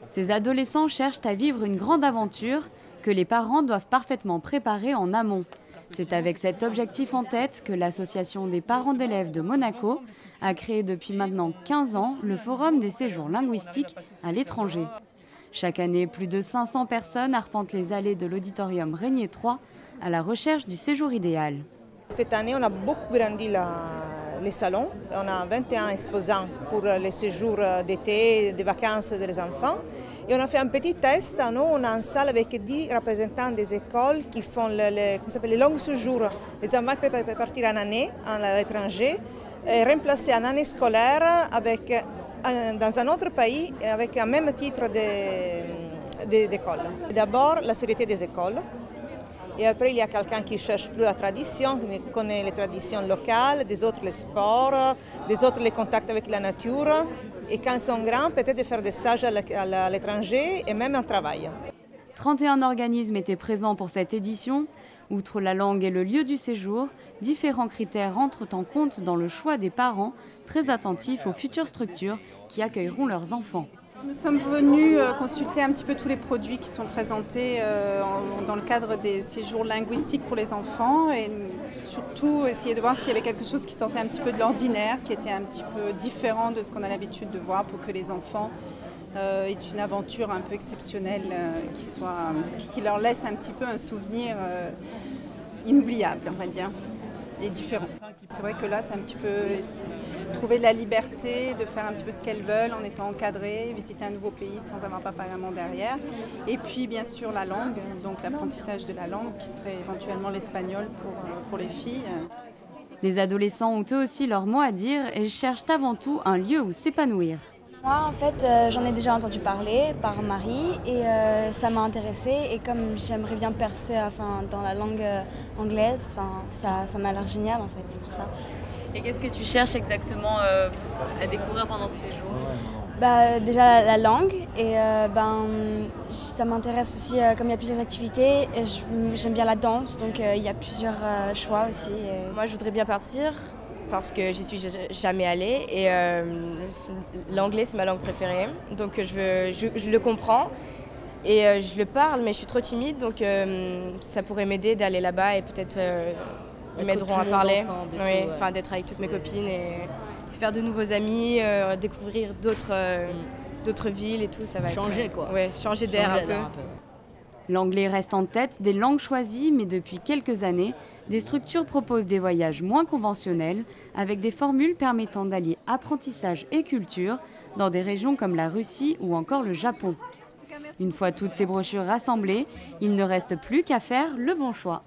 Ces adolescents cherchent à vivre une grande aventure que les parents doivent parfaitement préparer en amont. C'est avec cet objectif en tête que l'association des parents d'élèves de Monaco a créé depuis maintenant 15 ans le Forum des séjours linguistiques à l'étranger. Chaque année, plus de 500 personnes arpentent les allées de l'auditorium Régnier 3 à la recherche du séjour idéal. Cette année, on a beaucoup grandi les salons. On a 21 exposants pour les séjours d'été, des vacances des enfants. Et on a fait un petit test. Nous, on a une salle avec 10 représentants des écoles qui font les longs séjours. Les enfants peuvent partir en année à l'étranger et remplacer une année scolaire dans un autre pays avec un même titre d'école. D'abord, la sécurité des écoles. Et après, il y a quelqu'un qui cherche plus la tradition, qui connaît les traditions locales, des autres les sports, des autres les contacts avec la nature. Et quand ils sont grands, peut-être de faire des stages à l'étranger et même un travail. 31 organismes étaient présents pour cette édition. Outre la langue et le lieu du séjour, différents critères entrent en compte dans le choix des parents, très attentifs aux futures structures qui accueilleront leurs enfants. Nous sommes venus consulter un petit peu tous les produits qui sont présentés dans le cadre des séjours linguistiques pour les enfants et surtout essayer de voir s'il y avait quelque chose qui sortait un petit peu de l'ordinaire, qui était un petit peu différent de ce qu'on a l'habitude de voir pour que les enfants aient une aventure un peu exceptionnelle qui leur laisse un petit peu un souvenir inoubliable, on va dire. Et différent. C'est vrai que là, c'est un petit peu trouver la liberté de faire un petit peu ce qu'elles veulent en étant encadrées, visiter un nouveau pays sans avoir papa et maman derrière. Et puis, bien sûr, la langue, donc l'apprentissage de la langue qui serait éventuellement l'espagnol pour les filles. Les adolescents ont eux aussi leur mot à dire et cherchent avant tout un lieu où s'épanouir. Moi, en fait, j'en ai déjà entendu parler par Marie et ça m'a intéressée. Et comme j'aimerais bien percer dans la langue anglaise, ça m'a l'air génial, en fait, c'est pour ça. Et qu'est-ce que tu cherches exactement à découvrir pendant ce séjour? Déjà la langue et ça m'intéresse aussi, comme il y a plusieurs activités, j'aime bien la danse, donc il y a plusieurs choix aussi. Moi, je voudrais bien partir. Parce que j'y suis jamais allée et l'anglais c'est ma langue préférée, donc je le comprends et je le parle mais je suis trop timide, donc ça pourrait m'aider d'aller là-bas et peut-être ils m'aideront à parler, d'être avec toutes mes copines et se faire de nouveaux amis, découvrir d'autres villes et tout, ça va changer quoi. Ouais, changer d'air un peu. L'anglais reste en tête des langues choisies, mais depuis quelques années, des structures proposent des voyages moins conventionnels, avec des formules permettant d'allier apprentissage et culture dans des régions comme la Russie ou encore le Japon. Une fois toutes ces brochures rassemblées, il ne reste plus qu'à faire le bon choix.